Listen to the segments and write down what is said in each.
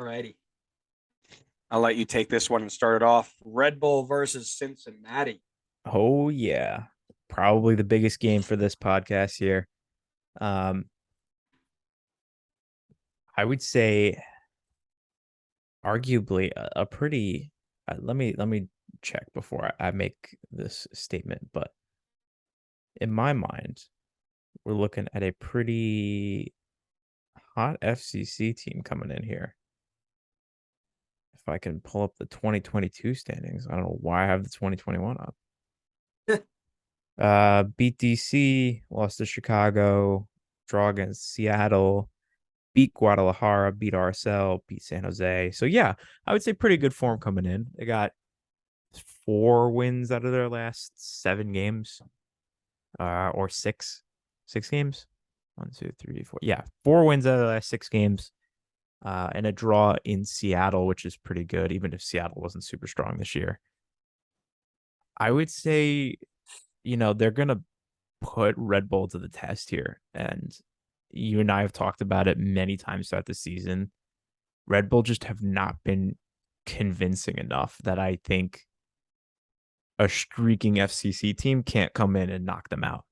righty. I'll let you take this one and start it off. Red Bull versus Cincinnati. Oh yeah, probably the biggest game for this podcast here. Um, I would say arguably a pretty. Let me check before I make this statement, but in my mind, we're looking at a pretty hot FCC team coming in here. If I can pull up the 2022 standings, I don't know why I have the 2021 up. Beat DC, lost to Chicago, draw against Seattle, beat Guadalajara, beat RSL, beat San Jose. So yeah, I would say pretty good form coming in. They got 4 wins out of their last 7 games, or six games. 1, 2, 3, 4. Yeah, 4 wins out of the last 6 games, and a draw in Seattle, which is pretty good, even if Seattle wasn't super strong this year. I would say, they're gonna put Red Bull to the test here, and you and I have talked about it many times throughout the season. Red Bull just have not been convincing enough that I think a streaking FCC team can't come in and knock them out.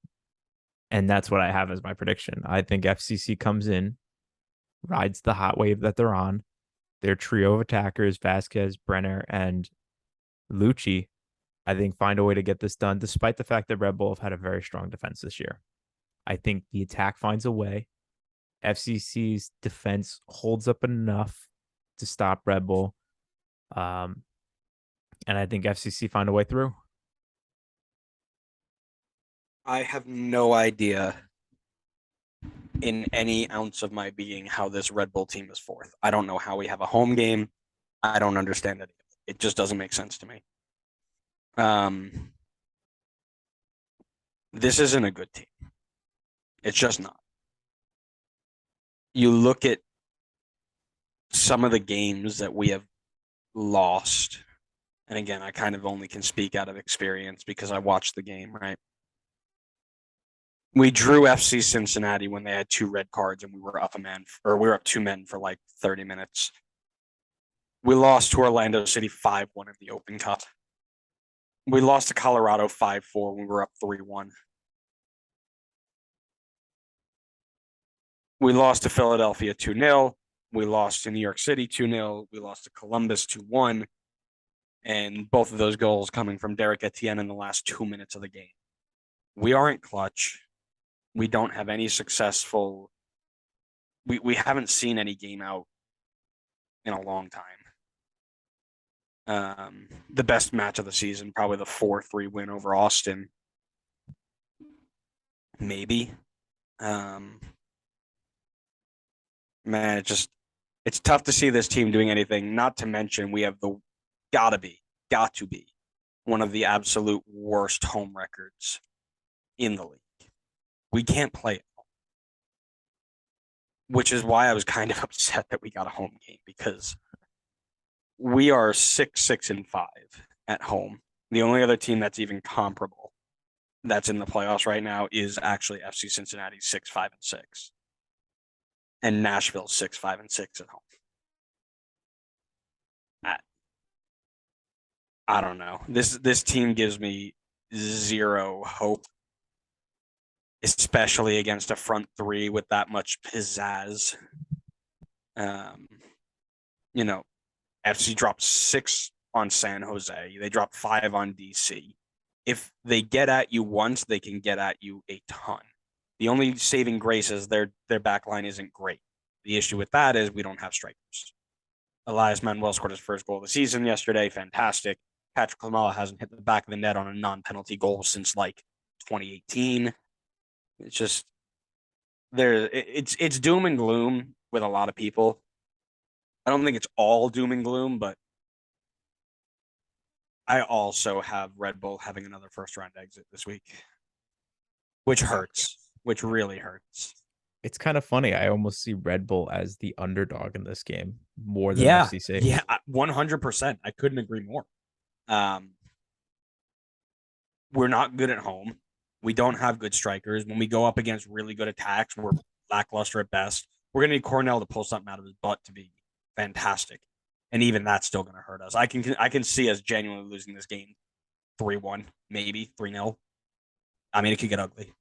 And that's what I have as my prediction. I think FCC comes in, rides the hot wave that they're on. Their trio of attackers, Vasquez, Brenner, and Lucci, I think find a way to get this done, despite the fact that Red Bull have had a very strong defense this year. I think the attack finds a way. FCC's defense holds up enough to stop Red Bull. And I think FCC find a way through. I have no idea in any ounce of my being how this Red Bull team is fourth. I don't know how we have a home game. I don't understand it. It just doesn't make sense to me. This isn't a good team. It's just not. You look at some of the games that we have lost, and again, I kind of only can speak out of experience because I watched the game, right? We drew FC Cincinnati when they had 2 red cards and we were up 2 men for like 30 minutes. We lost to Orlando City 5-1 in the Open Cup. We lost to Colorado 5-4 when we were up 3-1. We lost to Philadelphia 2-0. We lost to New York City 2-0. We lost to Columbus 2-1. And both of those goals coming from Derek Etienne in the last 2 minutes of the game. We aren't clutch. We don't have any successful. We haven't seen any game out in a long time. The best match of the season, probably the 4-3 win over Austin. Maybe. Man, it's tough to see this team doing anything. Not to mention we have got to be one of the absolute worst home records in the league. We can't play it, which is why I was kind of upset that we got a home game, because we are 6-6-5 at home. The only other team that's even comparable that's in the playoffs right now is actually FC Cincinnati 6-5-6, and Nashville 6-5-6 at home. I don't know. This team gives me zero hope, especially against a front three with that much pizzazz. FC dropped 6 on San Jose. They dropped 5 on DC. If they get at you once, they can get at you a ton. The only saving grace is their back line isn't great. The issue with that is we don't have strikers. Elias Manuel scored his first goal of the season yesterday. Fantastic. Patrick Klimala hasn't hit the back of the net on a non-penalty goal since like 2018. It's just it's doom and gloom with a lot of people. I don't think it's all doom and gloom, but I also have Red Bull having another first-round exit this week, which hurts, which really hurts. It's kind of funny. I almost see Red Bull as the underdog in this game more than Yeah, FCC. yeah, 100%. I couldn't agree more. We're not good at home. We don't have good strikers. When we go up against really good attacks, we're lackluster at best. We're going to need Cornell to pull something out of his butt to be fantastic. And even that's still going to hurt us. I can see us genuinely losing this game 3-1, maybe 3-0. I mean, it could get ugly.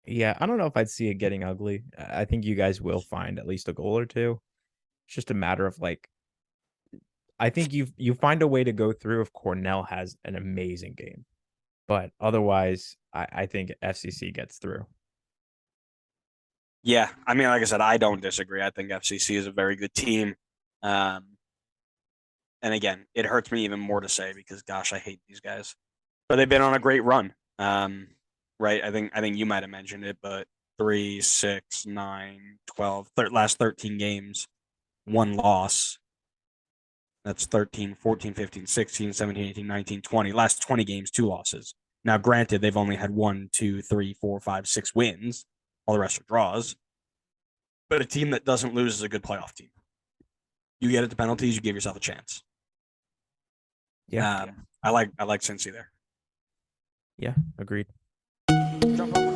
Yeah, I don't know if I'd see it getting ugly. I think you guys will find at least a goal or two. It's just a matter of like, I think you find a way to go through if Cornell has an amazing game. But otherwise, I think FCC gets through. Yeah, I mean, like I said, I don't disagree. I think FCC is a very good team. Um, and again, it hurts me even more to say because, gosh, I hate these guys. But they've been on a great run. Right? I think you might have mentioned it, but 3, 6, 9, 12, last 13 games, one loss. That's 13, 14, 15, 16, 17, 18, 19, 20. Last 20 games, 2 losses. Now, granted, they've only had 1, 2, 3, 4, 5, 6 wins. All the rest are draws. But a team that doesn't lose is a good playoff team. You get it to penalties, you give yourself a chance. Yeah. I like Cincy there. Yeah, agreed. Jump over.